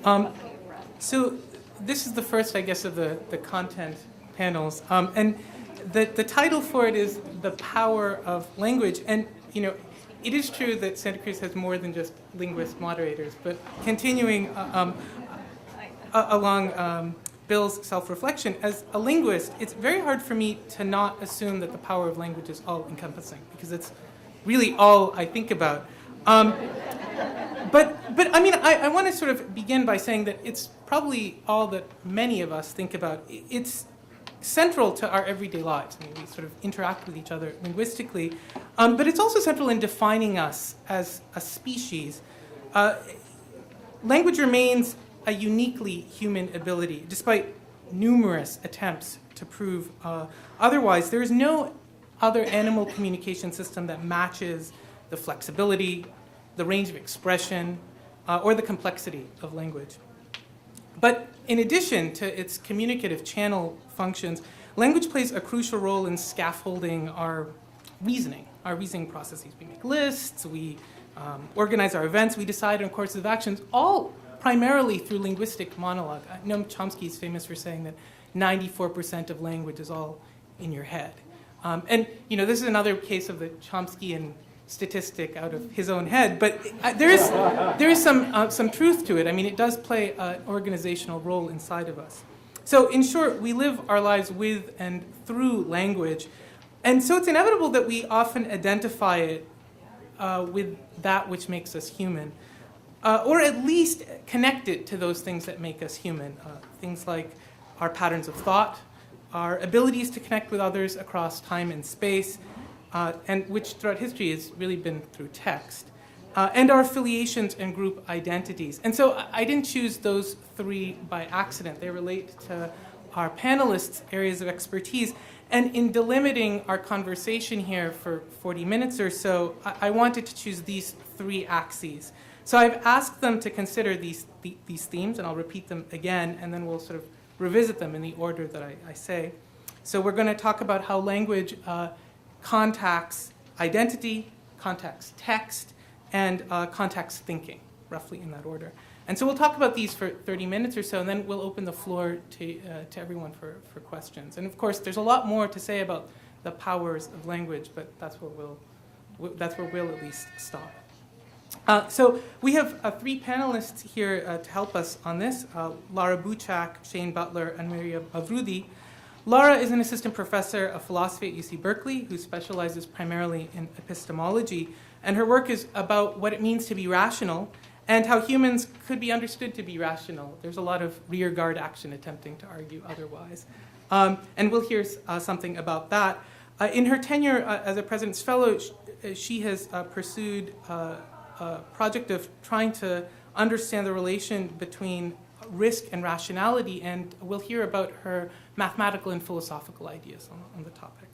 Um, so this is the first, I guess, of the content panels. And the title for it is The Power of Language. And, it is true that Santa Cruz has more than just linguist moderators, but continuing along Bill's self-reflection, as a linguist, it's very hard for me to not assume that the power of language is all-encompassing, because it's really all I think about. But I mean, I want to sort of begin by saying that it's probably all that many of us think about. It's central to our everyday lives. I mean, we sort of interact with each other linguistically, but it's also central in defining us as a species. Language remains a uniquely human ability, despite numerous attempts to prove otherwise. There is no other animal communication system that matches the flexibility, the range of expression, or the complexity of language. But in addition to its communicative channel functions, language plays a crucial role in scaffolding our reasoning processes. We make lists, we organize our events, we decide on courses of actions, all primarily through linguistic monologue. Noam Chomsky is famous for saying that 94% of language is all in your head. And this is another case of the Chomskyan statistic out of his own head, but there is some truth to it. I mean, it does play an organizational role inside of us. So in short, we live our lives with and through language, and so it's inevitable that we often identify it with that which makes us human, or at least connect it to those things that make us human, things like our patterns of thought, our abilities to connect with others across time and space, and which throughout history has really been through text, and our affiliations and group identities. And so I didn't choose those three by accident. They relate to our panelists' areas of expertise. And in delimiting our conversation here for 40 minutes or so, I wanted to choose these three axes. So I've asked them to consider these themes, and I'll repeat them again, and then we'll sort of revisit them in the order that I say. So we're going to talk about how language contacts identity, contacts text, and contacts thinking, roughly in that order. And so we'll talk about these for 30 minutes or so, and then we'll open the floor to everyone for questions. And of course, there's a lot more to say about the powers of language, but that's where we'll at least stop. So we have three panelists here to help us on this, Lara Buchak, Shane Butler, and Maria Mavrudi. Lara is an assistant professor of philosophy at UC Berkeley who specializes primarily in epistemology, and her work is about what it means to be rational and how humans could be understood to be rational. There's a lot of rearguard action attempting to argue otherwise. And we'll hear something about that. In her tenure as a President's Fellow, she has pursued a project of trying to understand the relation between risk and rationality, and we'll hear about her mathematical and philosophical ideas on the topic.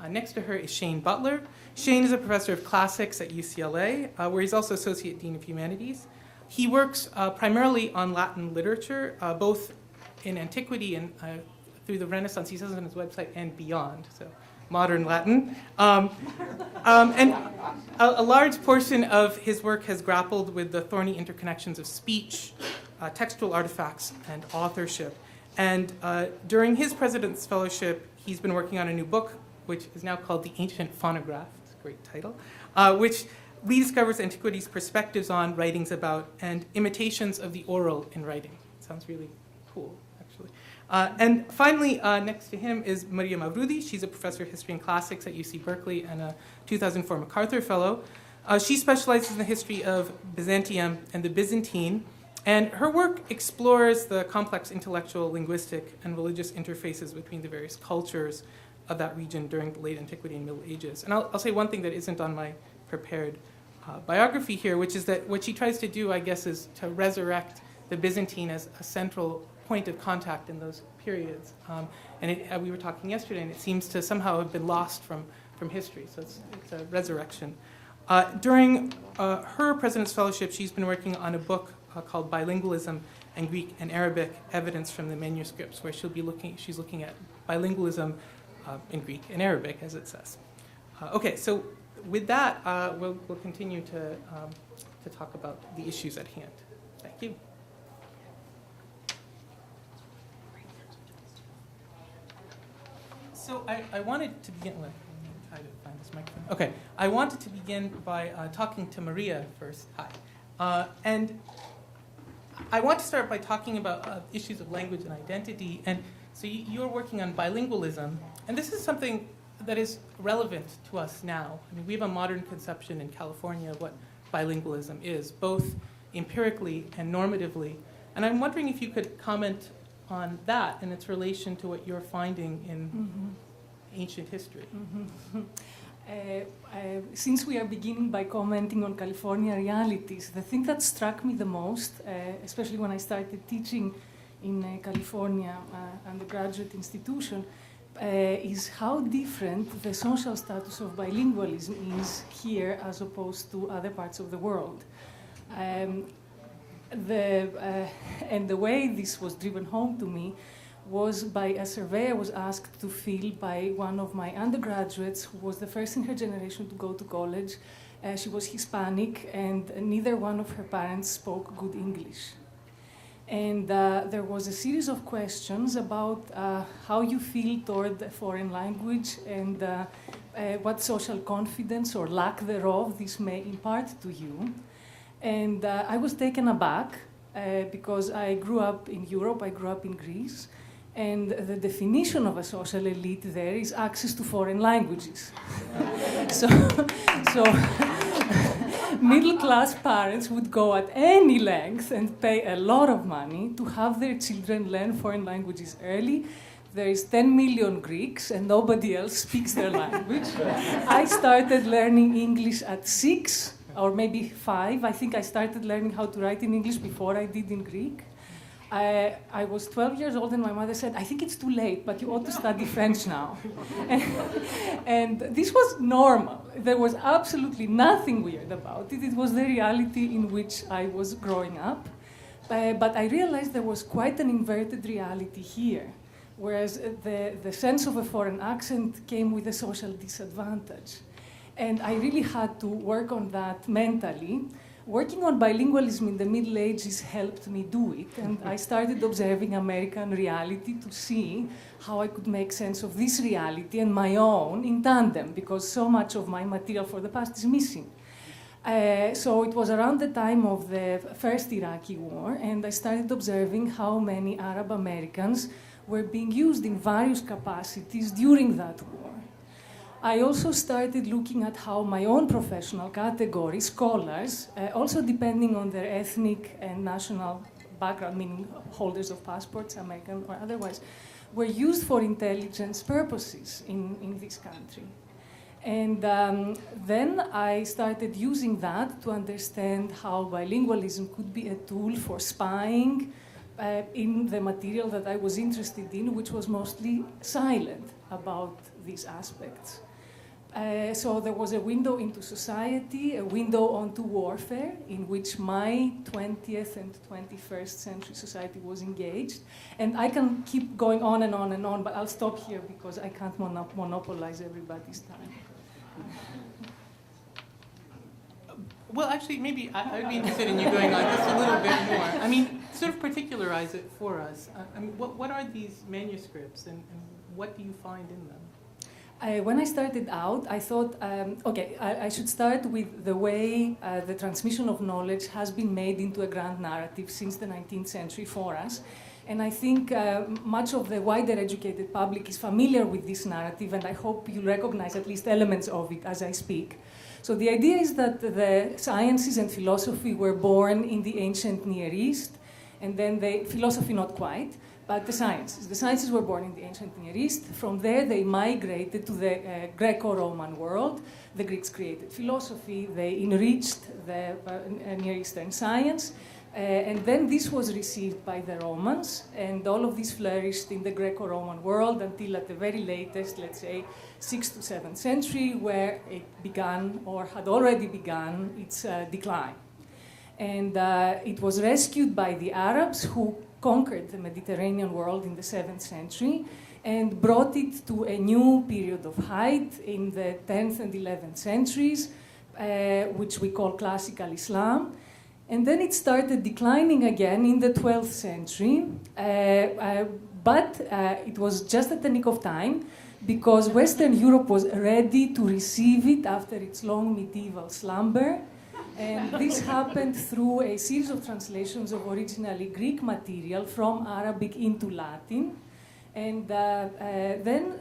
Next to her is Shane Butler. Shane is a professor of classics at UCLA, where he's also Associate Dean of Humanities. He works primarily on Latin literature, both in antiquity and through the Renaissance. He says on his website, and beyond, so modern Latin. And a large portion of his work has grappled with the thorny interconnections of speech, textual artifacts, and authorship. And during his President's Fellowship, he's been working on a new book, which is now called The Ancient Phonograph. It's a great title, which rediscovers antiquity's perspectives on, writings about, and imitations of the oral in writing. It sounds really cool, actually. And finally, next to him is Maria Mavrudi. She's a professor of history and classics at UC Berkeley and a 2004 MacArthur Fellow. She specializes in the history of Byzantium and the Byzantine, and her work explores the complex intellectual, linguistic, and religious interfaces between the various cultures of that region during the late antiquity and Middle Ages. And I'll say one thing that isn't on my prepared biography here, which is that what she tries to do, I guess, is to resurrect the Byzantine as a central point of contact in those periods. And we were talking yesterday, and it seems to somehow have been lost from history, so it's a resurrection. During her President's Fellowship, she's been working on a book called Bilingualism and Greek and Arabic Evidence from the Manuscripts, where she's looking at bilingualism in Greek and Arabic, as it says. Okay, so with that, we'll continue to talk about the issues at hand. Thank you. So I wanted to begin with. Try to find this microphone. Okay, I wanted to begin by talking to Maria first. Hi, and I want to start by talking about issues of language and identity. And so you're working on bilingualism, and this is something that is relevant to us now. I mean, we have a modern conception in California of what bilingualism is, both empirically and normatively. And I'm wondering if you could comment on that and its relation to what you're finding in ancient history. Since we are beginning by commenting on California realities, the thing that struck me the most, especially when I started teaching in California undergraduate institution, is how different the social status of bilingualism is here as opposed to other parts of the world. And the way this was driven home to me was by a survey I was asked to fill by one of my undergraduates who was the first in her generation to go to college. She was Hispanic, and neither one of her parents spoke good English. And there was a series of questions about how you feel toward a foreign language and what social confidence or lack thereof this may impart to you. And I was taken aback because I grew up in Europe, I grew up in Greece, and the definition of a social elite there is access to foreign languages. so middle-class parents would go at any length and pay a lot of money to have their children learn foreign languages early. There is 10 million Greeks and nobody else speaks their language. I started learning English at 6 or maybe 5. I think I started learning how to write in English before I did in Greek. I was 12 years old and my mother said, I think it's too late, but you ought to study French now. And this was normal. There was absolutely nothing weird about it. It was the reality in which I was growing up. But I realized there was quite an inverted reality here, whereas the sense of a foreign accent came with a social disadvantage. And I really had to work on that mentally. Working on bilingualism in the Middle Ages helped me do it, and I started observing American reality to see how I could make sense of this reality and my own in tandem, because so much of my material for the past is missing. So it was around the time of the first Iraqi war, and I started observing how many Arab Americans were being used in various capacities during that war. I also started looking at how my own professional category, scholars, also depending on their ethnic and national background, meaning holders of passports, American or otherwise, were used for intelligence purposes in this country. And then I started using that to understand how bilingualism could be a tool for spying in the material that I was interested in, which was mostly silent about these aspects. So there was a window into society, a window onto warfare, in which my 20th and 21st century society was engaged. And I can keep going on and on and on, but I'll stop here because I can't monopolize everybody's time. Well, actually, maybe I'd be interested in you going on just a little bit more. I mean, sort of particularize it for us. I mean, what are these manuscripts, and what do you find in them? When I started out, I thought, I should start with the way the transmission of knowledge has been made into a grand narrative since the 19th century for us. And I think much of the wider educated public is familiar with this narrative, and I hope you recognize at least elements of it as I speak. So the idea is that the sciences and philosophy were born in the ancient Near East, and then philosophy not quite, but the sciences. The sciences were born in the ancient Near East. From there, they migrated to the Greco-Roman world. The Greeks created philosophy. They enriched the Near Eastern science. And then this was received by the Romans, and all of this flourished in the Greco-Roman world until at the very latest, let's say, 6th to 7th century, where it began, or had already begun, its decline. And it was rescued by the Arabs, who conquered the Mediterranean world in the 7th century and brought it to a new period of height in the 10th and 11th centuries, which we call classical Islam. And then it started declining again in the 12th century, But it was just at the nick of time because Western Europe was ready to receive it after its long medieval slumber. And this happened through a series of translations of originally Greek material from Arabic into Latin. And then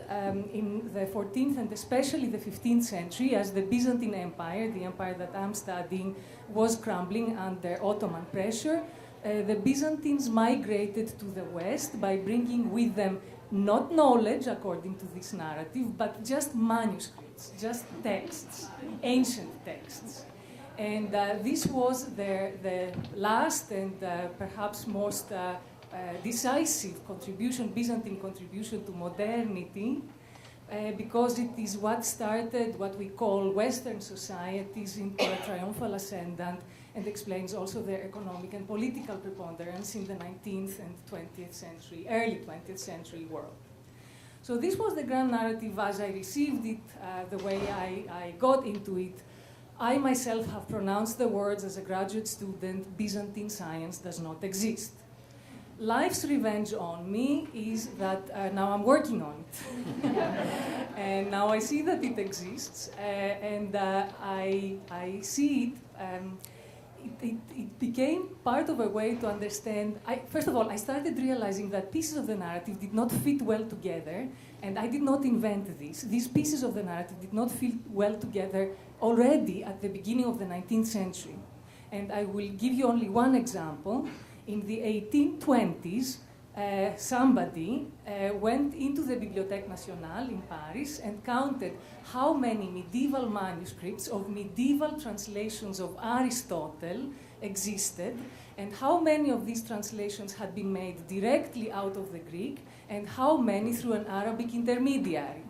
in the 14th and especially the 15th century, as the Byzantine Empire, the empire that I'm studying, was crumbling under Ottoman pressure, the Byzantines migrated to the West by bringing with them not knowledge, according to this narrative, but just manuscripts, just texts, ancient texts. And this was the last and perhaps most decisive contribution, Byzantine contribution to modernity, because it is what started what we call Western societies into a triumphal ascendant and explains also their economic and political preponderance in the 19th and 20th century, early 20th century world. So this was the grand narrative as I received it, the way I got into it. I myself have pronounced the words as a graduate student, Byzantine science does not exist. Life's revenge on me is that now I'm working on it. And now I see that it exists, and I see it. It became part of a way to understand. First of all, I started realizing that pieces of the narrative did not fit well together, and I did not invent this. These pieces of the narrative did not fit well together already at the beginning of the 19th century. And I will give you only one example. In the 1820s, somebody went into the Bibliothèque Nationale in Paris and counted how many medieval manuscripts of medieval translations of Aristotle existed, and how many of these translations had been made directly out of the Greek, and how many through an Arabic intermediary.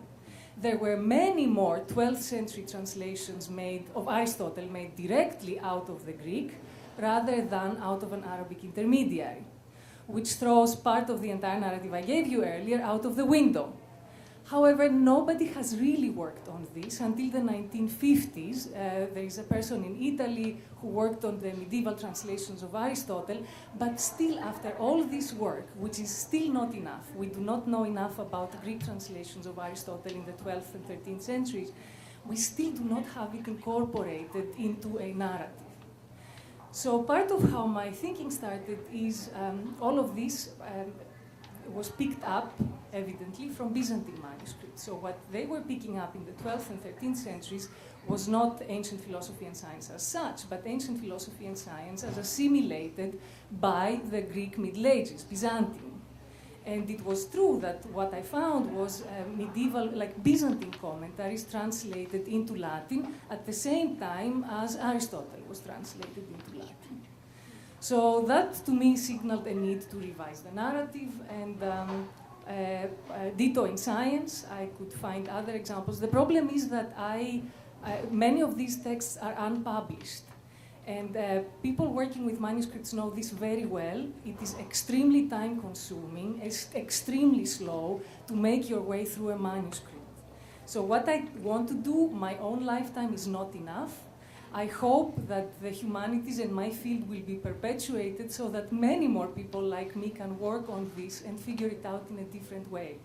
There were many more 12th century translations of Aristotle made directly out of the Greek, rather than out of an Arabic intermediary, which throws part of the entire narrative I gave you earlier out of the window. However, nobody has really worked on this until the 1950s. There is a person in Italy who worked on the medieval translations of Aristotle, but still after all this work, which is still not enough, we do not know enough about Greek translations of Aristotle in the 12th and 13th centuries, we still do not have it incorporated into a narrative. So part of how my thinking started is all of this was picked up, evidently, from Byzantine manuscripts. So what they were picking up in the 12th and 13th centuries was not ancient philosophy and science as such, but ancient philosophy and science as assimilated by the Greek Middle Ages, Byzantium. And it was true that what I found was medieval, like Byzantine commentaries translated into Latin at the same time as Aristotle was translated into Latin. So that, to me, signaled a need to revise the narrative, and ditto in science. I could find other examples. The problem is that many of these texts are unpublished. And people working with manuscripts know this very well. It is extremely time-consuming, extremely slow to make your way through a manuscript. So what I want to do, my own lifetime is not enough. I hope that the humanities and my field will be perpetuated so that many more people like me can work on this and figure it out in a different way.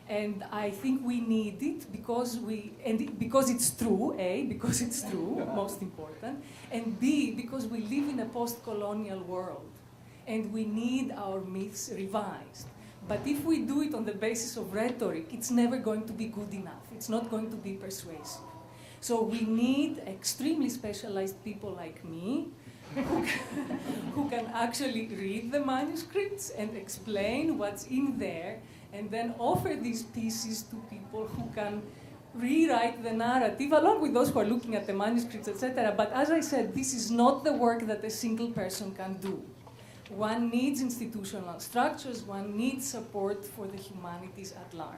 And I think we need it because it's true, A, because it's true, most important, and B, because we live in a post-colonial world, and we need our myths revised. But if we do it on the basis of rhetoric, it's never going to be good enough. It's not going to be persuasive. So we need extremely specialized people like me who can actually read the manuscripts and explain what's in there, and then offer these pieces to people who can rewrite the narrative, along with those who are looking at the manuscripts, etc. But as I said, this is not the work that a single person can do. One needs institutional structures, one needs support for the humanities at large.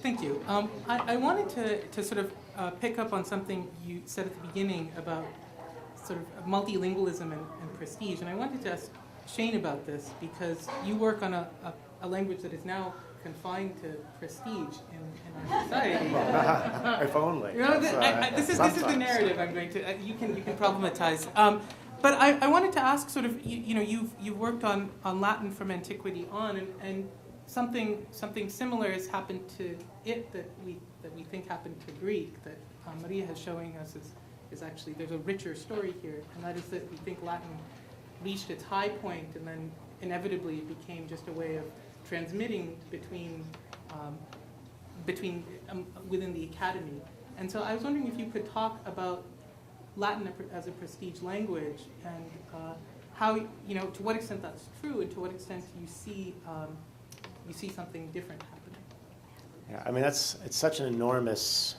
Thank you. I wanted to sort of pick up on something you said at the beginning about sort of multilingualism and prestige. And I wanted to ask Shane about this because you work on a language that is now confined to prestige in our society. If only. You know, this is the Sometimes. narrative I'm going to. You can problematize. But I wanted to ask, sort of, you know, you've worked on Latin from antiquity on, and something similar has happened to it that we think happened to Greek, that Maria is showing us is actually there's a richer story here, and that is that we think Latin reached its high point, and then inevitably it became just a way of transmitting within the academy. And so I was wondering if you could talk about Latin as a prestige language, and how, you know, to what extent that's true, and to what extent you see something different happening. Yeah, I mean, it's an enormous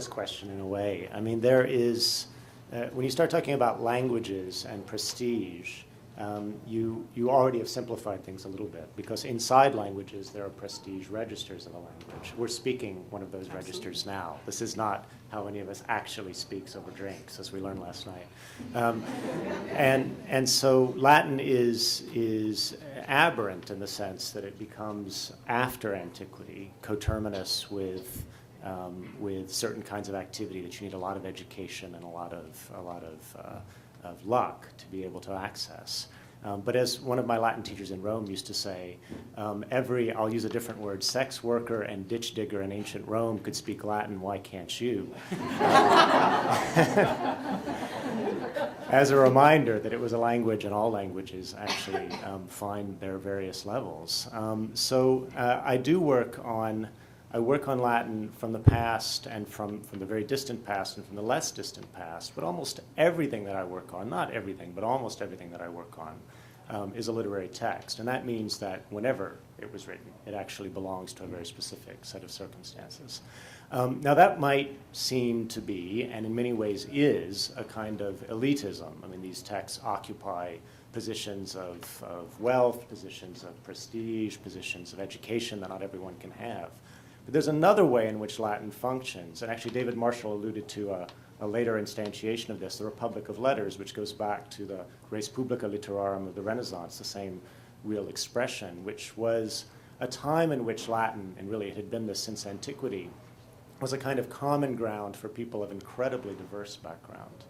question in a way. I mean, there is, when you start talking about languages and prestige, you already have simplified things a little bit, because inside languages there are prestige registers of a language. We're speaking one of those registers now. This is not how any of us actually speaks over drinks, as we learned last night. And so Latin is aberrant in the sense that it becomes, after antiquity, coterminous with certain kinds of activity that you need a lot of education and a lot of luck to be able to access. But as one of my Latin teachers in Rome used to say, I'll use a different word, sex worker and ditch digger in ancient Rome could speak Latin, why can't you? As a reminder that it was a language, and all languages actually find their various levels. So I work on Latin from the past, and from the very distant past, and from the less distant past, but almost everything that I work on, not everything, but almost everything that I work on, is a literary text. And that means that whenever it was written, it actually belongs to a very specific set of circumstances. Now that might seem to be, and in many ways is, a kind of elitism. I mean, these texts occupy positions of wealth, positions of prestige, positions of education that not everyone can have. But there's another way in which Latin functions, and actually David Marshall alluded to a later instantiation of this, the Republic of Letters, which goes back to the res publica literarum of the Renaissance, the same real expression, which was a time in which Latin, and really it had been this since antiquity, was a kind of common ground for people of incredibly diverse background.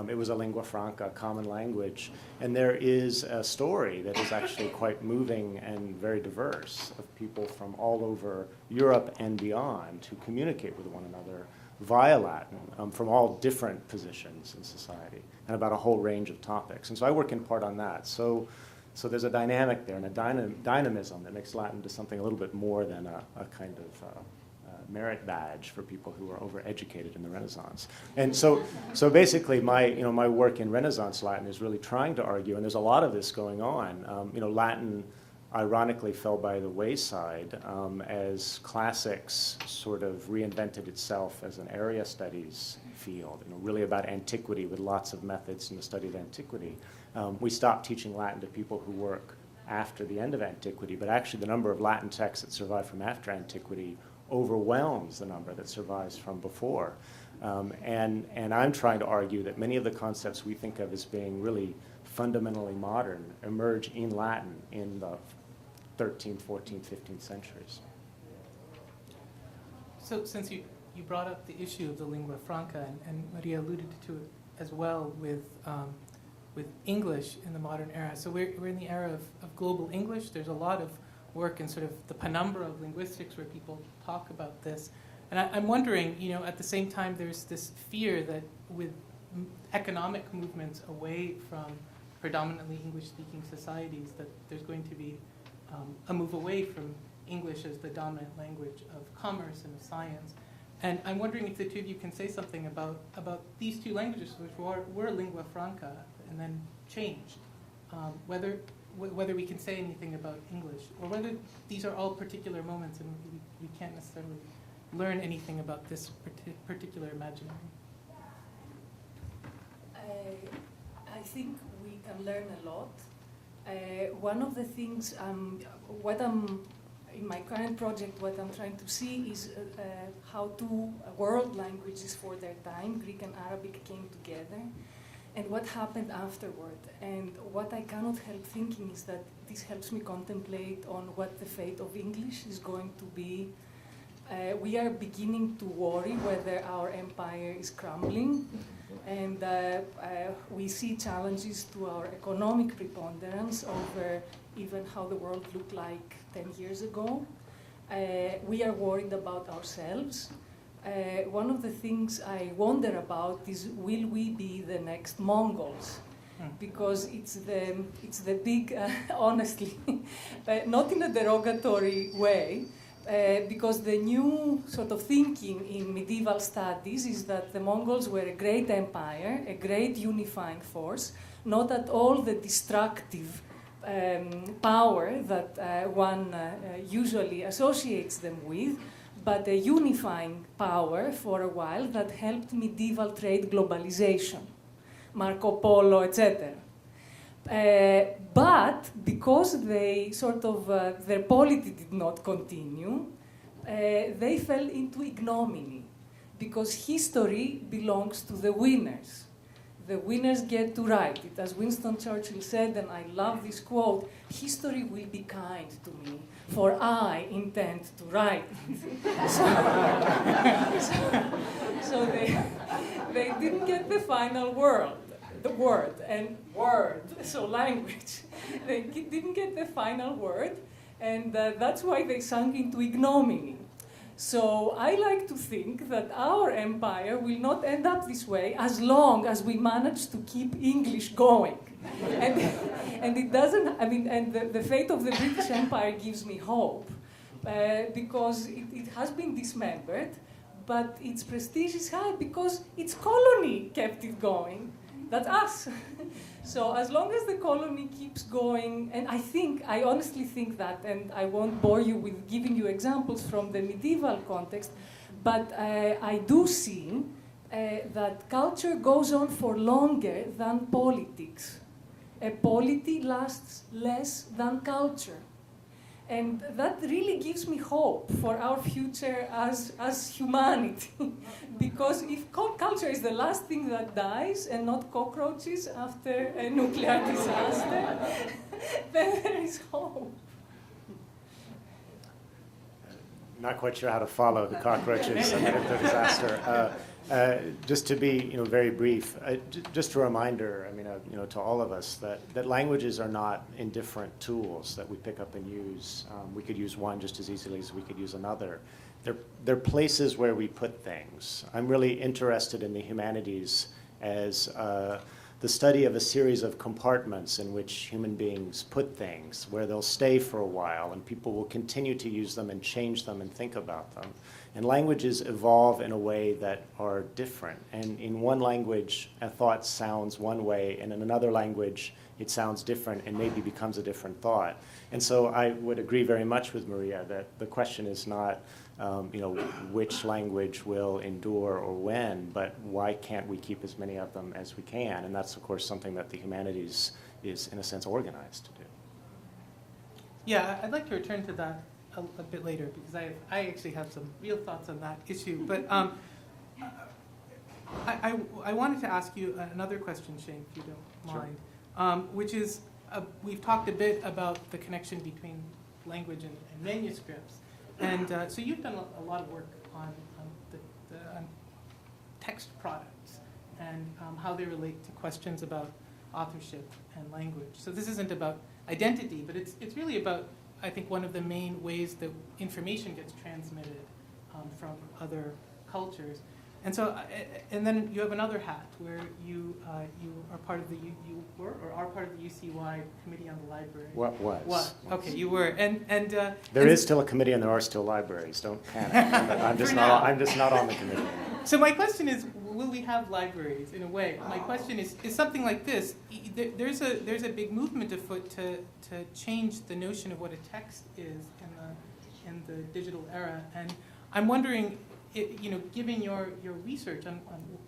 It was a lingua franca, a common language, and there is a story that is actually quite moving and very diverse of people from all over Europe and beyond who communicate with one another via Latin from all different positions in society and about a whole range of topics. And so I work in part on that. So there's a dynamic there and a dynamism that makes Latin to something a little bit more than a kind of merit badge for people who are overeducated in the Renaissance. And so basically my work in Renaissance Latin is really trying to argue, and there's a lot of this going on. Latin ironically fell by the wayside as classics sort of reinvented itself as an area studies field, really about antiquity with lots of methods in the study of antiquity. We stopped teaching Latin to people who work after the end of antiquity, but actually the number of Latin texts that survive from after antiquity overwhelms the number that survives from before. And I'm trying to argue that many of the concepts we think of as being really fundamentally modern emerge in Latin in the 13th, 14th, 15th centuries. So since you brought up the issue of the lingua franca, and Maria alluded to it as well with English in the modern era. So we're in the era of global English. There's a lot of work in sort of the penumbra of linguistics where people talk about this. And I'm wondering, at the same time, there's this fear that with economic movements away from predominantly English-speaking societies, that there's going to be a move away from English as the dominant language of commerce and of science. And I'm wondering if the two of you can say something about these two languages, which were lingua franca and then changed, whether we can say anything about English, or whether these are all particular moments and we can't necessarily learn anything about this particular imaginary. I think we can learn a lot. One of the things, in my current project, what I'm trying to see is how two world languages for their time, Greek and Arabic, came together. and what happened afterward. And what I cannot help thinking is that this helps me contemplate on what the fate of English is going to be. We are beginning to worry whether our empire is crumbling, and we see challenges to our economic preponderance over even how the world looked like 10 years ago. We are worried about ourselves. One of the things I wonder about is, will we be the next Mongols? Because it's the big, honestly, not in a derogatory way, because the new sort of thinking in medieval studies is that the Mongols were a great empire, a great unifying force, not at all the destructive power that one usually associates them with, but a unifying power for a while that helped medieval trade globalization, Marco Polo, etc. But because they sort of, their polity did not continue, they fell into ignominy, because history belongs to the winners. The winners get to write it. As Winston Churchill said, and I love this quote, "History will be kind to me, for I intend to write it." So they didn't get the final word, so language. They didn't get the final word, and that's why they sunk into ignominy. So I like to think that our empire will not end up this way as long as we manage to keep English going. And it doesn't, I mean, and the fate of the British Empire gives me hope, because it has been dismembered, but its prestige is high because its colony kept it going. That's us. So as long as the colony keeps going, and I honestly think that, and I won't bore you with giving you examples from the medieval context, but I do see that culture goes on for longer than politics. A polity lasts less than culture. And that really gives me hope for our future as humanity. Because if culture is the last thing that dies and not cockroaches after a nuclear disaster, then there is hope. Not quite sure how to follow the cockroaches and the disaster. Just to be, very brief, just a reminder, to all of us that languages are not indifferent tools that we pick up and use. We could use one just as easily as we could use another. They're places where we put things. I'm really interested in the humanities as the study of a series of compartments in which human beings put things, where they'll stay for a while and people will continue to use them and change them and think about them. And languages evolve in a way that are different. And in one language, a thought sounds one way, and in another language, it sounds different and maybe becomes a different thought. And so I would agree very much with Maria that the question is not, which language will endure or when, but why can't we keep as many of them as we can? And that's, of course, something that the humanities is, in a sense, organized to do. Yeah, I'd like to return to that a bit later, because I actually have some real thoughts on that issue. But I wanted to ask you another question, Shane, if you don't mind, sure. Which is, we've talked a bit about the connection between language and manuscripts. And so you've done a lot of work on the text products and how they relate to questions about authorship and language. So this isn't about identity, but it's really about, I think, one of the main ways that information gets transmitted from other cultures. And so, and then you have another hat where you are part of the are part of the UCY Committee on the Library. What was? What? Okay, you were, and there is still a committee, and there are still libraries. Don't panic. I'm just not on the committee. So my question is, will we have libraries in a way? My question is something like this. There's a big movement afoot to change the notion of what a text is in the digital era, and I'm wondering, given your research on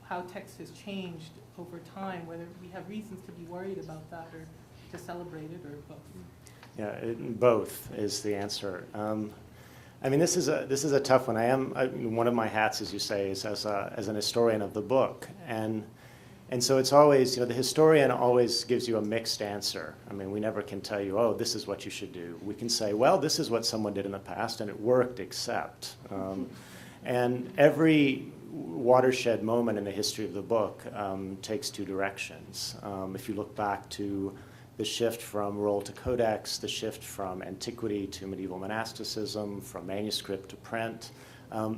how text has changed over time, whether we have reasons to be worried about that or to celebrate it, or both. Yeah, both is the answer. This is a tough one. One of my hats, as you say, is as an historian of the book, and And so it's always, the historian always gives you a mixed answer. I mean, we never can tell you, oh, this is what you should do. We can say, well, this is what someone did in the past, and it worked, except. And every watershed moment in the history of the book takes two directions. If you look back to the shift from roll to codex, the shift from antiquity to medieval monasticism, from manuscript to print,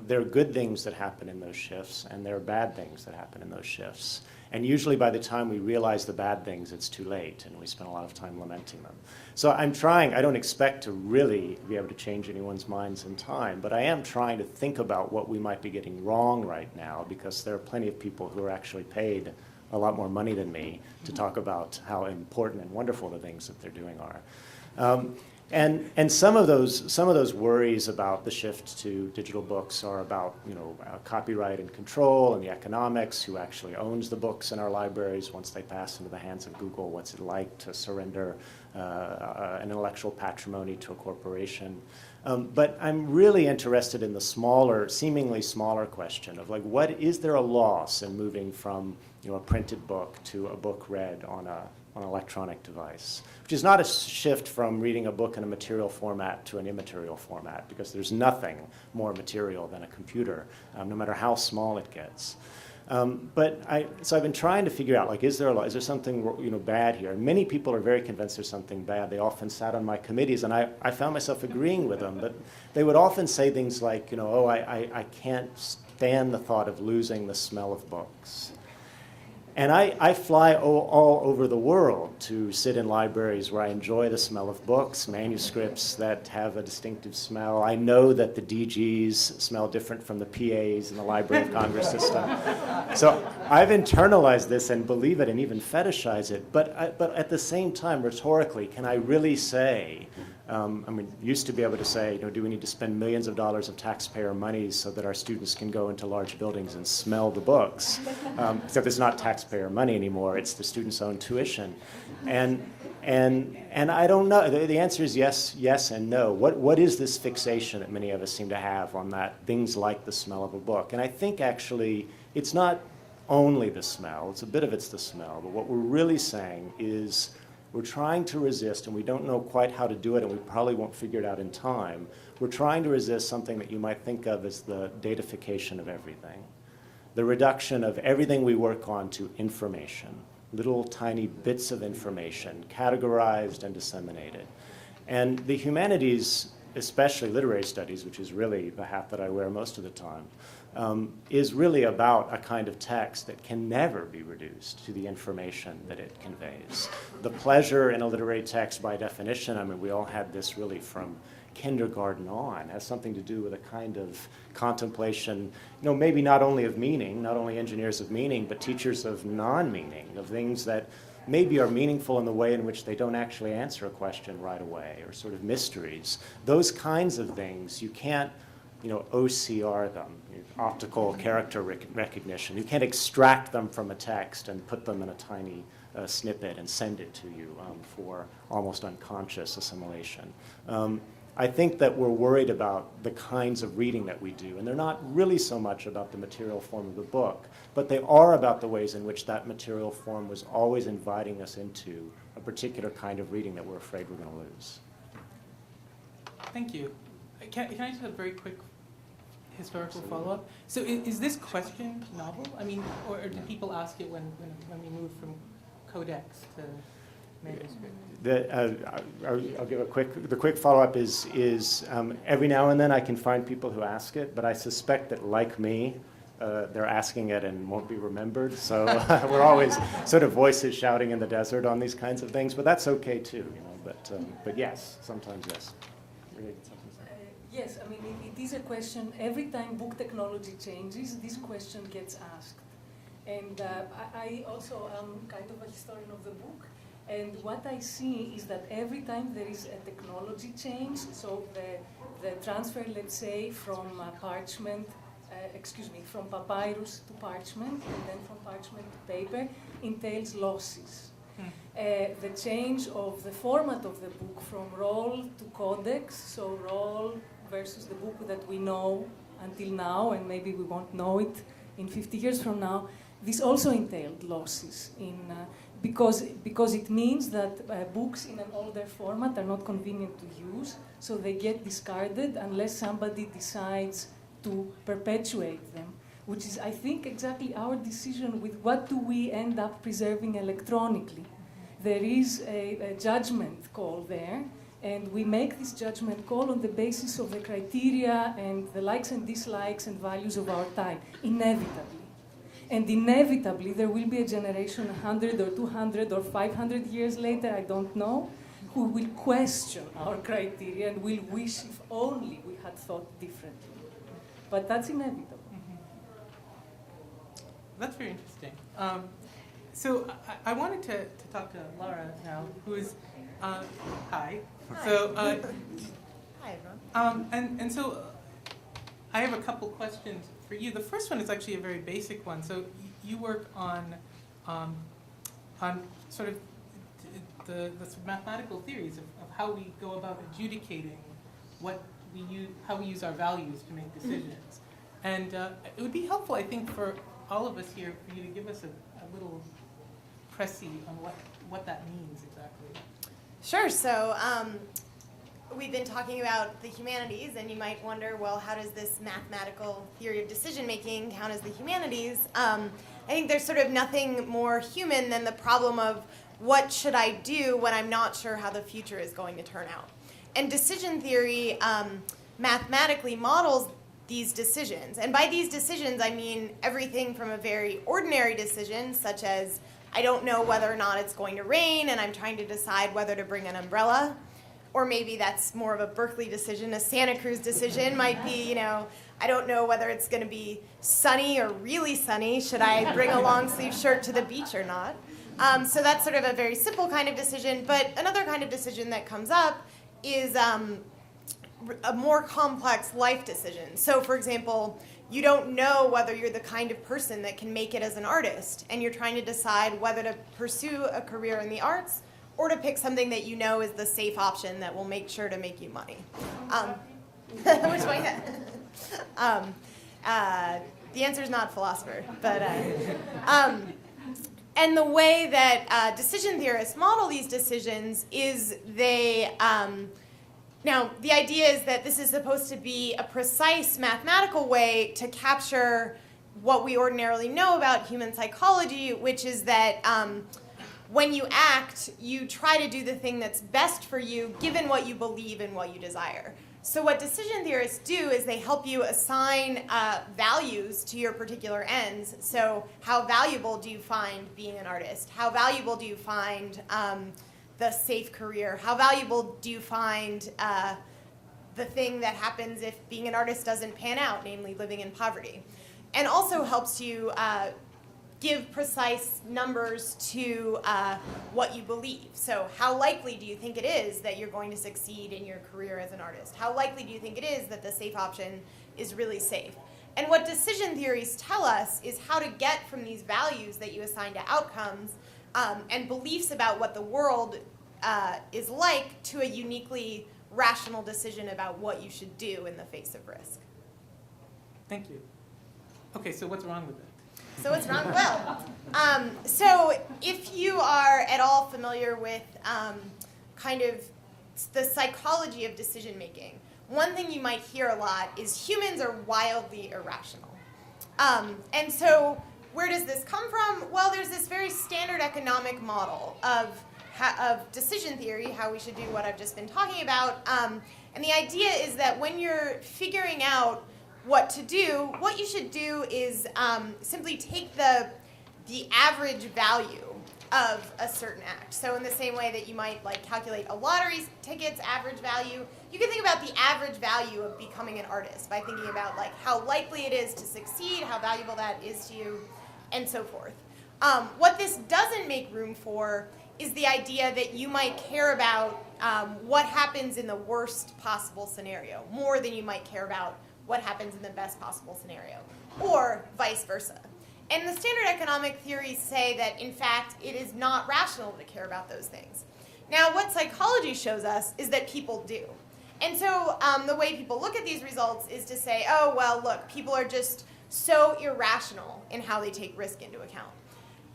there are good things that happen in those shifts, and there are bad things that happen in those shifts. And usually by the time we realize the bad things, it's too late, and we spend a lot of time lamenting them. So I'm trying, I don't expect to really be able to change anyone's minds in time, but I am trying to think about what we might be getting wrong right now, because there are plenty of people who are actually paid a lot more money than me to talk about how important and wonderful the things that they're doing are. And some of those worries about the shift to digital books are about copyright and control and the economics, who actually owns the books in our libraries once they pass into the hands of Google. What's it like to surrender an intellectual patrimony to a corporation? But I'm really interested in the smaller, seemingly smaller question of is there a loss in moving from a printed book to a book read on an electronic device, which is not a shift from reading a book in a material format to an immaterial format, because there's nothing more material than a computer, no matter how small it gets. So I've been trying to figure out, is there something bad here? And many people are very convinced there's something bad. They often sat on my committees, and I found myself agreeing with them. But they would often say things like, I can't stand the thought of losing the smell of books. And I fly all over the world to sit in libraries where I enjoy the smell of books, manuscripts that have a distinctive smell. I know that the DGs smell different from the PAs in the Library of Congress system. So I've internalized this and believe it and even fetishize it. But at the same time, rhetorically, can I really say, used to be able to say, do we need to spend millions of dollars of taxpayer money so that our students can go into large buildings and smell the books? Except it's not taxpayer money anymore, it's the students' own tuition. And I don't know, the answer is yes and no. What is this fixation that many of us seem to have on that, things like the smell of a book? And I think actually it's not only the smell, it's the smell, but what we're really saying is, we're trying to resist, and we don't know quite how to do it, and we probably won't figure it out in time. We're trying to resist something that you might think of as the datafication of everything, the reduction of everything we work on to information, little tiny bits of information, categorized and disseminated. And the humanities, especially literary studies, which is really the hat that I wear most of the time, is really about a kind of text that can never be reduced to the information that it conveys. The pleasure in a literary text, by definition, we all had this really from kindergarten on, has something to do with a kind of contemplation, maybe not only of meaning, not only engineers of meaning, but teachers of non-meaning, of things that maybe are meaningful in the way in which they don't actually answer a question right away, or sort of mysteries. Those kinds of things, you can't OCR them, optical character recognition. You can't extract them from a text and put them in a tiny snippet and send it to you for almost unconscious assimilation. I think that we're worried about the kinds of reading that we do, and they're not really so much about the material form of the book, but they are about the ways in which that material form was always inviting us into a particular kind of reading that we're afraid we're going to lose. Thank you. Can I just have a very quick historical follow-up? So is this question novel? Or did people ask it when we moved from codex to manuscript? I'll give the quick follow-up is every now and then I can find people who ask it, but I suspect that, like me, they're asking it and won't be remembered. So we're always sort of voices shouting in the desert on these kinds of things, but that's okay too, But yes, sometimes yes. Yes, it is a question. Every time book technology changes, this question gets asked. And I also am kind of a historian of the book. And what I see is that every time there is a technology change, so the transfer, let's say, from from papyrus to parchment, and then from parchment to paper, entails losses. The change of the format of the book from roll to codex, so roll versus the book that we know until now, and maybe we won't know it in 50 years from now, This also entailed losses because it means that books in an older format are not convenient to use, so they get discarded unless somebody decides to perpetuate them, which is, I think, exactly our decision with what do we end up preserving electronically. There is a judgment call there, and we make this judgment call on the basis of the criteria and the likes and dislikes and values of our time, inevitably. And inevitably, there will be a generation 100 or 200 or 500 years later, I don't know, who will question our criteria and will wish if only we had thought differently. But that's inevitable. That's very interesting. So I wanted to talk to Laura now, who is, hi. Hi. So, Hi, everyone. and so I have a couple questions for you. The first one is actually a very basic one. So you work on sort of the mathematical theories of how we go about adjudicating how we use our values to make decisions. And it would be helpful, I think, for all of us here, for you to give us a little précis on what that means exactly. Sure. So we've been talking about the humanities, and you might wonder, well, how does this mathematical theory of decision-making count as the humanities? I think there's sort of nothing more human than the problem of what should I do when I'm not sure how the future is going to turn out. And decision theory mathematically models these decisions. And by these decisions, I mean everything from a very ordinary decision, such as I don't know whether or not it's going to rain, and I'm trying to decide whether to bring an umbrella. Or maybe that's more of a Berkeley decision. A Santa Cruz decision might be, I don't know whether it's going to be sunny or really sunny. Should I bring a long sleeve shirt to the beach or not? So that's sort of a very simple kind of decision. But another kind of decision that comes up is a more complex life decision. So for example, you don't know whether you're the kind of person that can make it as an artist, and you're trying to decide whether to pursue a career in the arts or to pick something that you know is the safe option that will make sure to make you money. Which one? The answer is not philosopher, but and the way that decision theorists model these decisions is they. Now, the idea is that this is supposed to be a precise mathematical way to capture what we ordinarily know about human psychology, which is that when you act, you try to do the thing that's best for you, given what you believe and what you desire. So what decision theorists do is they help you assign values to your particular ends. So how valuable do you find being an artist? How valuable do you find the safe career? How valuable do you find the thing that happens if being an artist doesn't pan out, namely living in poverty? And also helps you give precise numbers to what you believe. So how likely do you think it is that you're going to succeed in your career as an artist? How likely do you think it is that the safe option is really safe? And what decision theories tell us is how to get from these values that you assign to outcomes and beliefs about what the world is like to a uniquely rational decision about what you should do in the face of risk. Thank you. Okay, so what's wrong with it? So what's wrong? Well, so if you are at all familiar with kind of the psychology of decision making, one thing you might hear a lot is humans are wildly irrational. And so where does this come from? Well, there's this very standard economic model of decision theory, how we should do what I've just been talking about. And the idea is that when you're figuring out what to do, what you should do is simply take the average value of a certain act. So in the same way that you might calculate a lottery ticket's average value, you can think about the average value of becoming an artist by thinking about how likely it is to succeed, how valuable that is to you, and so forth. What this doesn't make room for is the idea that you might care about what happens in the worst possible scenario more than you might care about what happens in the best possible scenario, or vice versa. And the standard economic theories say that, in fact, it is not rational to care about those things. Now, what psychology shows us is that people do. And so the way people look at these results is to say, oh, well, look, people are just so irrational in how they take risk into account.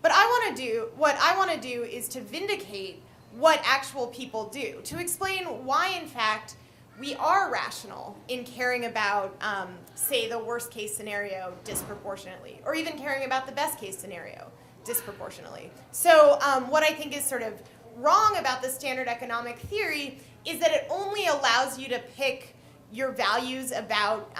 But what I want to do is to vindicate what actual people do, to explain why, in fact, we are rational in caring about, say, the worst case scenario disproportionately, or even caring about the best case scenario disproportionately. So what I think is sort of wrong about the standard economic theory is that it only allows you to pick your values about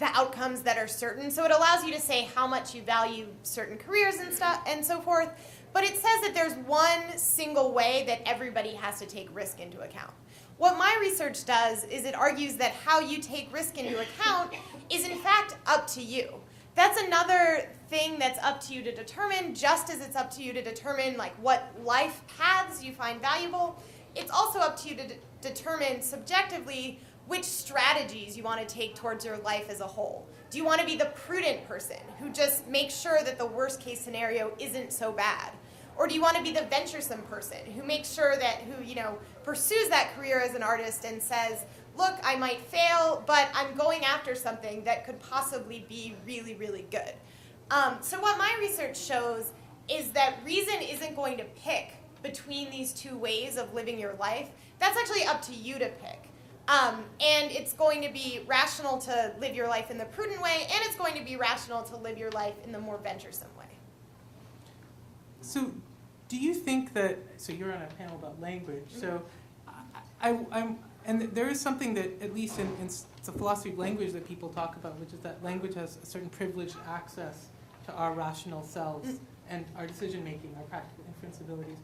the outcomes that are certain. So it allows you to say how much you value certain careers and stuff and so forth, but it says that there's one single way that everybody has to take risk into account. What my research does is it argues that how you take risk into account is in fact up to you. That's another thing that's up to you to determine, just as it's up to you to determine like what life paths you find valuable. It's also up to you to determine subjectively which strategies you want to take towards your life as a whole. Do you want to be the prudent person who just makes sure that the worst case scenario isn't so bad? Or do you want to be the venturesome person who makes sure that, pursues that career as an artist and says, look, I might fail, but I'm going after something that could possibly be really, really good. So what my research shows is that reason isn't going to pick between these two ways of living your life. That's actually up to you to pick. And it's going to be rational to live your life in the prudent way, and it's going to be rational to live your life in the more venturesome way. So do you think that, so you're on a panel about language, so and there is something that, at least in the philosophy of language that people talk about, which is that language has a certain privileged access to our rational selves and our decision-making, our practical inference abilities.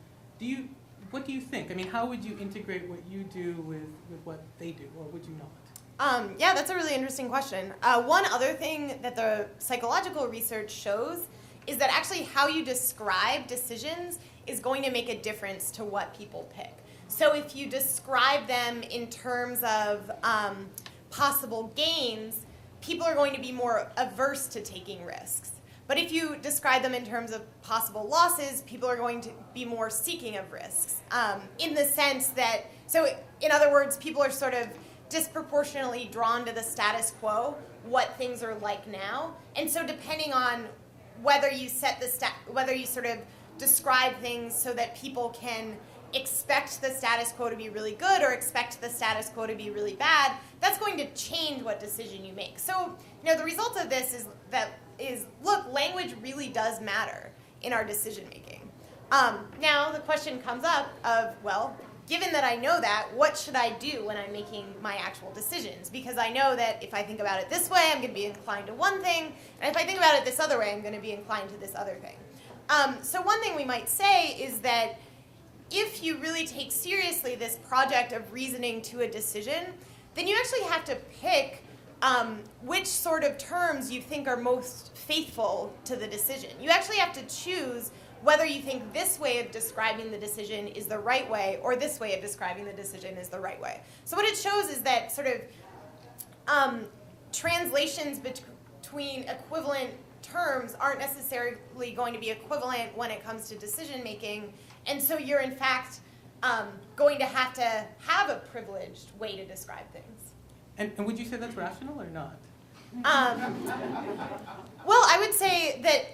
What do you think? I mean, how would you integrate what you do with what they do, or would you not? Yeah, that's a really interesting question. One other thing that the psychological research shows is that actually how you describe decisions is going to make a difference to what people pick. So if you describe them in terms of possible gains, people are going to be more averse to taking risks. But if you describe them in terms of possible losses, people are going to be more seeking of risks. In the sense that, so in other words, people are sort of disproportionately drawn to the status quo, what things are like now. And so depending on whether you whether you sort of describe things so that people can expect the status quo to be really good or expect the status quo to be really bad, that's going to change what decision you make. So, the result of this is look, language really does matter in our decision making. Now the question comes up of, well, given that I know that, what should I do when I'm making my actual decisions? Because I know that if I think about it this way, I'm going to be inclined to one thing, and if I think about it this other way, I'm going to be inclined to this other thing. So one thing we might say is that if you really take seriously this project of reasoning to a decision, then you actually have to pick which sort of terms you think are most faithful to the decision. You actually have to choose whether you think this way of describing the decision is the right way or this way of describing the decision is the right way. So what it shows is that sort of translations between equivalent terms aren't necessarily going to be equivalent when it comes to decision making, and so you're in fact going to have a privileged way to describe things. And would you say that's rational or not? Well, I would say that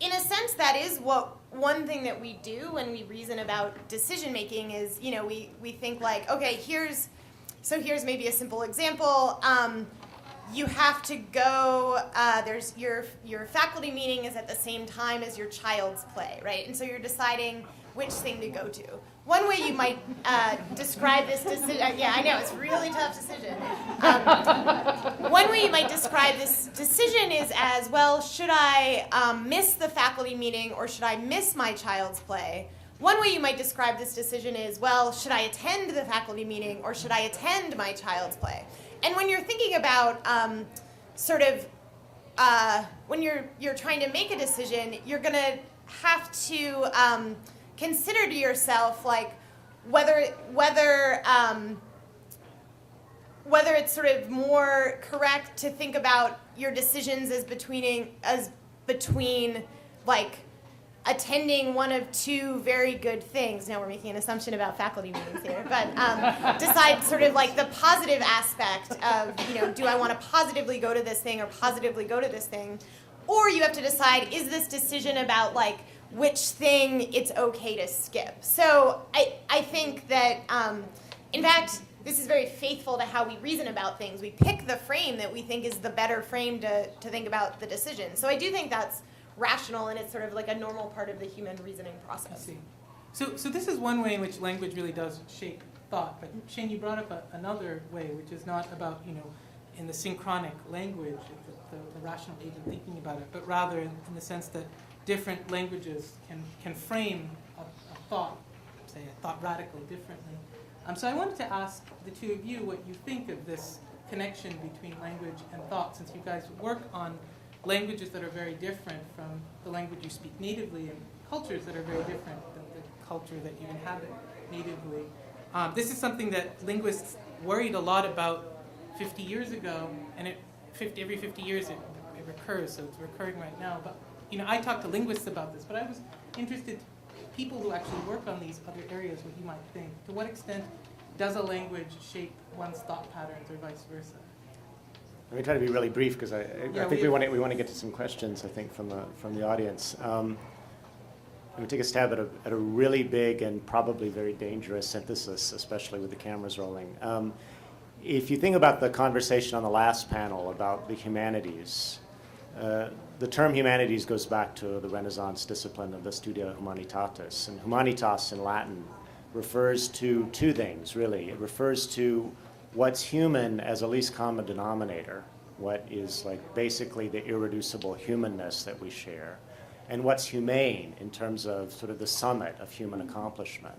in a sense that is one thing that we do when we reason about decision making is, we think like, okay, here's maybe a simple example. You have to go, there's your faculty meeting is at the same time as your child's play, right? And so you're deciding which thing to go to. One way you might describe this decision, yeah, I know, it's a really tough decision. One way you might describe this decision is as, well, should I miss the faculty meeting or should I miss my child's play? One way you might describe this decision is, well, should I attend the faculty meeting or should I attend my child's play? And when you're thinking about when you're trying to make a decision, you're going to have to consider to yourself like whether it's sort of more correct to think about your decisions as between like attending one of two very good things. Now we're making an assumption about faculty meetings here, but decide sort of like the positive aspect of, do I want to positively go to this thing or positively go to this thing? Or you have to decide, is this decision about like which thing it's okay to skip? So I think that, in fact, this is very faithful to how we reason about things. We pick the frame that we think is the better frame to think about the decision. So I do think that's rational, and it's sort of like a normal part of the human reasoning I process. see. So this is one way in which language really does shape thought. But Shane, you brought up another way, which is not about, in the synchronic language, the rational agent thinking about it, but rather in the sense that different languages can frame a thought, say a thought radically differently. So I wanted to ask the two of you what you think of this connection between language and thought, since you guys work on languages that are very different from the language you speak natively and cultures that are very different than the culture that you inhabit natively. This is something that linguists worried a lot about 50 years ago, and every 50 years it recurs, so it's recurring right now. But I talked to linguists about this, but I was interested, people who actually work on these other areas, what you might think. To what extent does a language shape one's thought patterns or vice versa? Let me try to be really brief because I Yeah, think we want to get to some questions, I think, from the audience. Let me take a stab at a really big and probably very dangerous synthesis, especially with the cameras rolling. If you think about the conversation on the last panel about the humanities, the term humanities goes back to the Renaissance discipline of the Studia Humanitatis. And humanitas in Latin refers to two things, really. It refers to what's human as a least common denominator, what is like basically the irreducible humanness that we share, and what's humane in terms of sort of the summit of human accomplishment.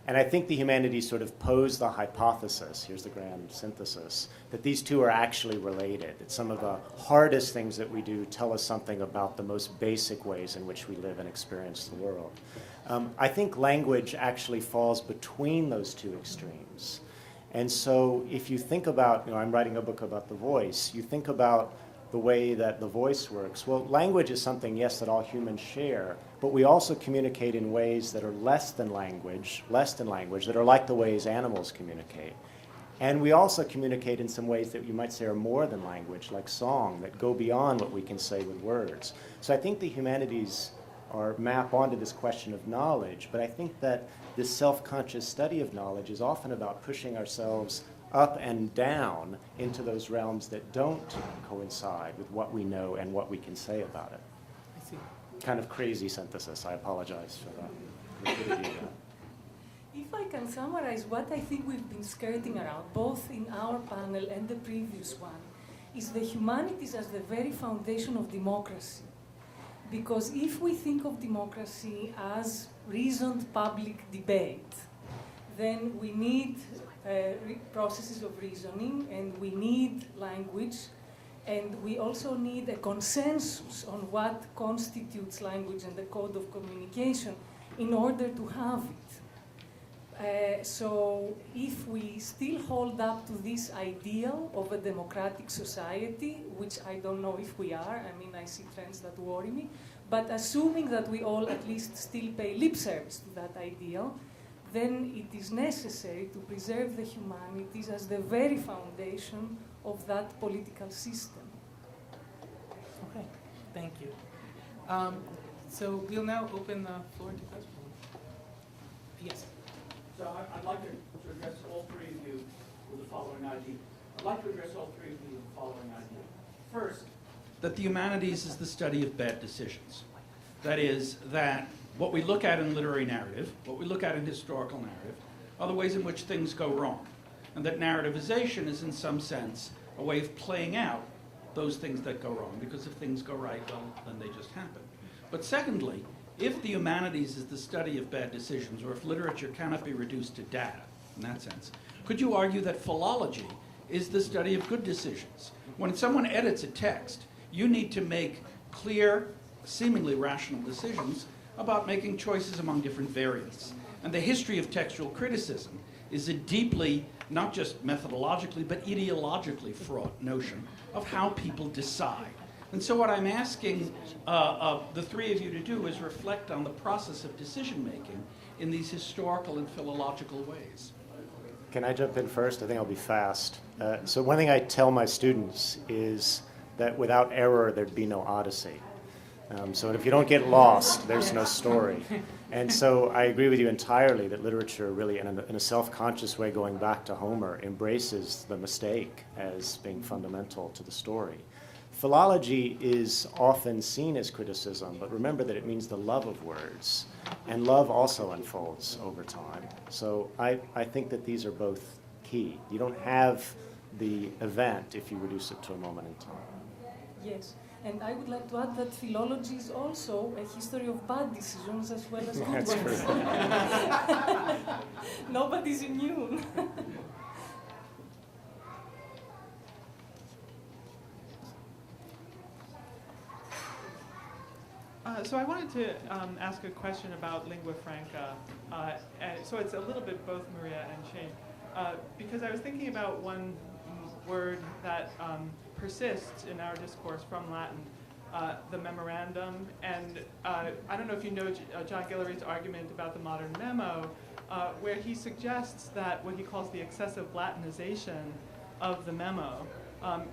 And I think the humanities sort of pose the hypothesis, here's the grand synthesis, that these two are actually related. That some of the hardest things that we do tell us something about the most basic ways in which we live and experience the world. I think language actually falls between those two extremes. And so if you think about, I'm writing a book about the voice, you think about the way that the voice works. Well, language is something, yes, that all humans share, but we also communicate in ways that are less than language, that are like the ways animals communicate. And we also communicate in some ways that you might say are more than language, like song, that go beyond what we can say with words. So I think the humanities map onto this question of knowledge, but I think that this self-conscious study of knowledge is often about pushing ourselves up and down into those realms that don't coincide with what we know and what we can say about it. I see. Kind of crazy synthesis. I apologize for the rapidity of that. If I can summarize what I think we've been skirting around, both in our panel and the previous one, is the humanities as the very foundation of democracy. Because if we think of democracy as reasoned public debate, then we need processes of reasoning, and we need language, and we also need a consensus on what constitutes language and the code of communication in order to have it. So if we still hold up to this ideal of a democratic society, which I don't know if we are, I see trends that worry me, but assuming that we all at least still pay lip service to that ideal, then it is necessary to preserve the humanities as the very foundation of that political system. Okay, thank you. So we'll now open the floor to questions. Yes. So I'd like to address all three of you with the following idea. First, that the humanities is the study of bad decisions. That is, that what we look at in literary narrative, what we look at in historical narrative, are the ways in which things go wrong. And that narrativization is, in some sense, a way of playing out those things that go wrong, because if things go right, well, then they just happen. But secondly, if the humanities is the study of bad decisions, or if literature cannot be reduced to data, in that sense, could you argue that philology is the study of good decisions? When someone edits a text, you need to make clear, seemingly rational decisions about making choices among different variants. And the history of textual criticism is a deeply, not just methodologically, but ideologically fraught notion of how people decide. And so what I'm asking the three of you to do is reflect on the process of decision-making in these historical and philological ways. Can I jump in first? I think I'll be fast. So one thing I tell my students is that without error, there'd be no Odyssey. So if you don't get lost, there's no story. And so I agree with you entirely that literature really, in a self-conscious way, going back to Homer, embraces the mistake as being fundamental to the story. Philology is often seen as criticism, but remember that it means the love of words, and love also unfolds over time. So I think that these are both key. You don't have the event if you reduce it to a moment in time. Yes, and I would like to add that philology is also a history of bad decisions as well as good That's ones. true. Nobody's immune. So I wanted to ask a question about lingua franca. And so it's a little bit both Maria and Shane, because I was thinking about one word that persists in our discourse from Latin, the memorandum. And I don't know if you know John Guillory's argument about the modern memo, where he suggests that what he calls the excessive Latinization of the memo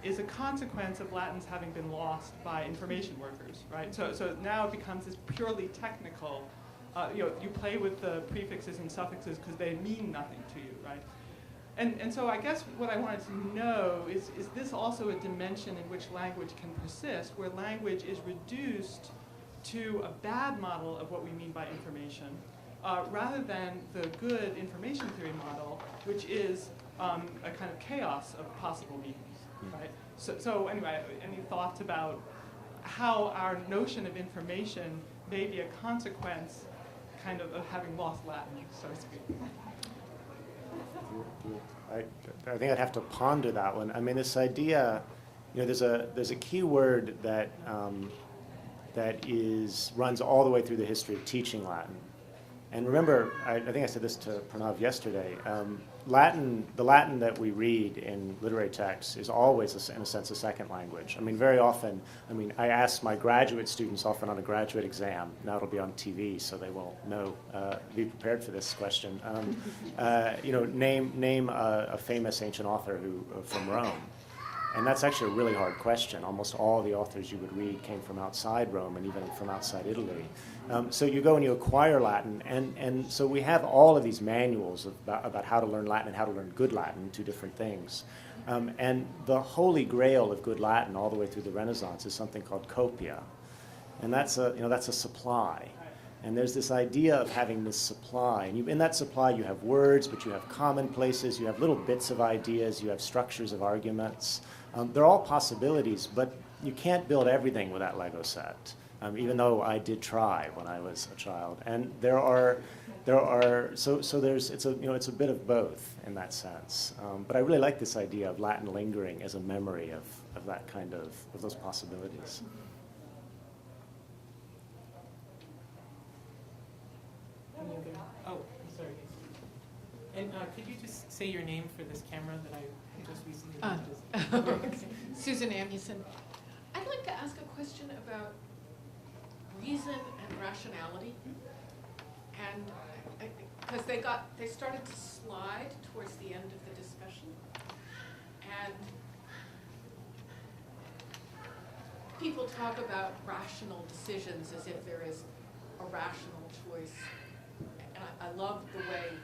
is a consequence of Latins having been lost by information workers, right? So now it becomes this purely technical, you play with the prefixes and suffixes because they mean nothing to you, right? And so I guess what I wanted to know is this also a dimension in which language can persist, where language is reduced to a bad model of what we mean by information, rather than the good information theory model, which is a kind of chaos of possible meanings. Right. So anyway, any thoughts about how our notion of information may be a consequence, kind of having lost Latin, so to speak? I think I'd have to ponder that one. I mean, this idea, there's a key word that runs all the way through the history of teaching Latin. And remember, I think I said this to Pranav yesterday. The Latin that we read in literary texts is always, in a sense, a second language. I mean, very often, I ask my graduate students often on a graduate exam, now it'll be on TV, so they will know, be prepared for this question. Name a famous ancient author from Rome. And that's actually a really hard question. Almost all the authors you would read came from outside Rome and even from outside Italy. So you go and you acquire Latin, and so we have all of these manuals about how to learn Latin and how to learn good Latin, two different things. And the holy grail of good Latin all the way through the Renaissance is something called copia. And that's a supply. And there's this idea of having this supply. And in that supply, you have words, but you have commonplaces, you have little bits of ideas, you have structures of arguments. They're all possibilities, but you can't build everything with that Lego set, even though I did try when I was a child. And it's a bit of both in that sense. But I really like this idea of Latin lingering as a memory of that kind of those possibilities. Oh, I'm sorry. And could you just say your name for this camera that I just recently Susan Anderson. I'd like to ask a question about reason and rationality, and because they started to slide towards the end of the discussion, and people talk about rational decisions as if there is a rational choice, and I love the way you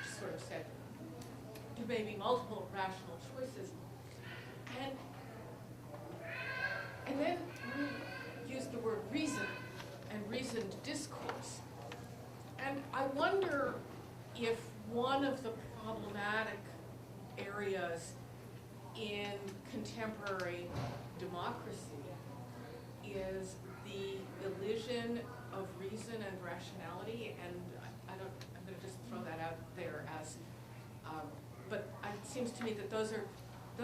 just sort of said there may be multiple rational choices. And then you use the word reason and reasoned discourse. And I wonder if one of the problematic areas in contemporary democracy is the elision of reason and rationality. And I'm going to just throw that out there as, but it seems to me that those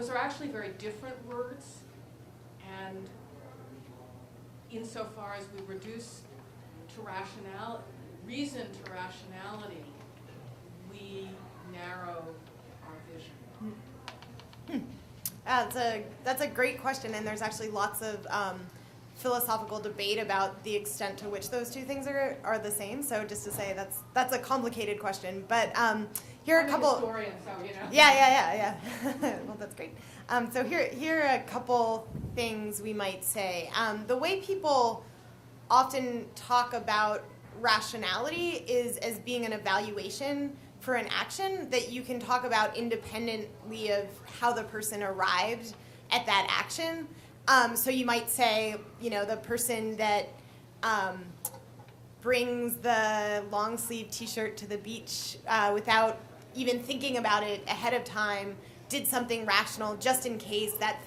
are actually very different words, and insofar as we reduce to reason to rationality, we narrow our vision. That's a great question, and there's actually lots of philosophical debate about the extent to which those two things are the same. So just to say that's a complicated question, but here are a couple. I'm a historian, so you know. Yeah. Well, that's great. So here are a couple things we might say. The way people often talk about rationality is as being an evaluation for an action that you can talk about independently of how the person arrived at that action. So you might say, the person that brings the long sleeve T-shirt to the beach without even thinking about it ahead of time did something rational just in case that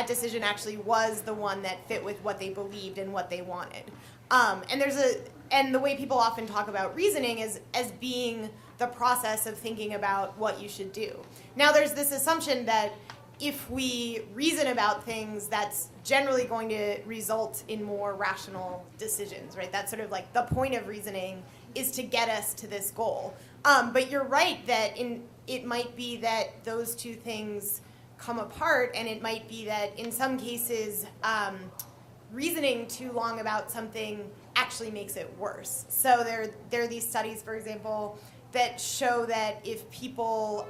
decision actually was the one that fit with what they believed and what they wanted. And the way people often talk about reasoning is as being the process of thinking about what you should do. Now there's this assumption that if we reason about things, that's generally going to result in more rational decisions, right? That's sort of like the point of reasoning is to get us to this goal. But you're right that it might be that those two things come apart, and it might be that in some cases, reasoning too long about something actually makes it worse. So there are these studies, for example, that show that if people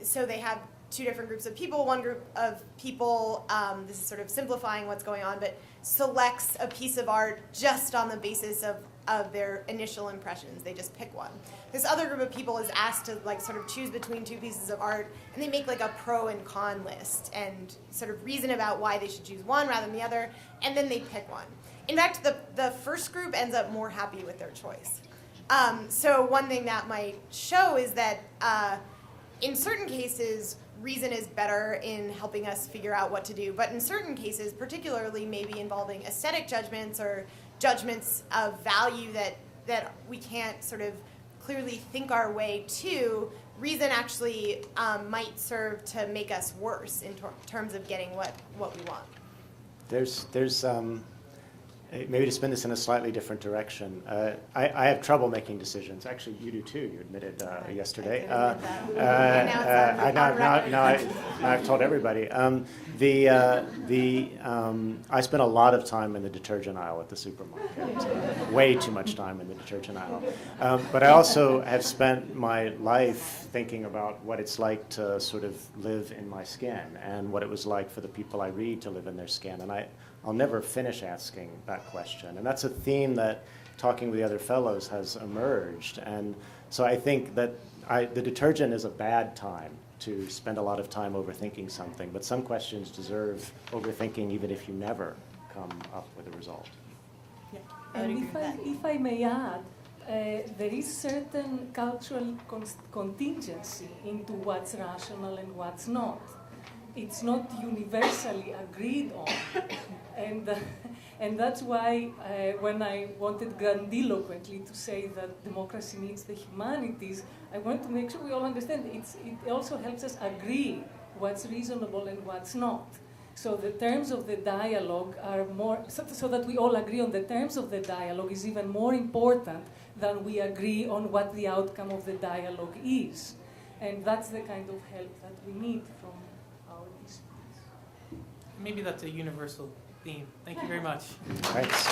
so they have two different groups of people. One group of people, this is sort of simplifying what's going on, but selects a piece of art just on the basis of their initial impressions. They just pick one. This other group of people is asked to sort of choose between two pieces of art, and they make a pro and con list and sort of reason about why they should choose one rather than the other, and then they pick one. In fact, the first group ends up more happy with their choice. So one thing that might show is that in certain cases, reason is better in helping us figure out what to do. But in certain cases, particularly maybe involving aesthetic judgments or judgments of value that we can't sort of clearly think our way to, reason actually might serve to make us worse in terms of getting what we want. There's maybe to spin this in a slightly different direction. I have trouble making decisions. Actually, you do too. You admitted yesterday. I've told everybody. I spent a lot of time in the detergent aisle at the supermarket. Way too much time in the detergent aisle. But I also have spent my life thinking about what it's like to sort of live in my skin and what it was like for the people I read to live in their skin. And I'll never finish asking that question. And that's a theme that, talking with the other fellows, has emerged. And so I think that the detergent is a bad time to spend a lot of time overthinking something. But some questions deserve overthinking even if you never come up with a result. Yeah, And if I may add, there is certain cultural contingency into what's rational and what's not. It's not universally agreed on. And that's why when I wanted grandiloquently to say that democracy needs the humanities, I want to make sure we all understand it also helps us agree what's reasonable and what's not. So the terms of the dialogue are more, so that we all agree on the terms of the dialogue is even more important than we agree on what the outcome of the dialogue is. And that's the kind of help that we need from our disputes. Maybe that's a universal theme. Thank you very much. Thanks.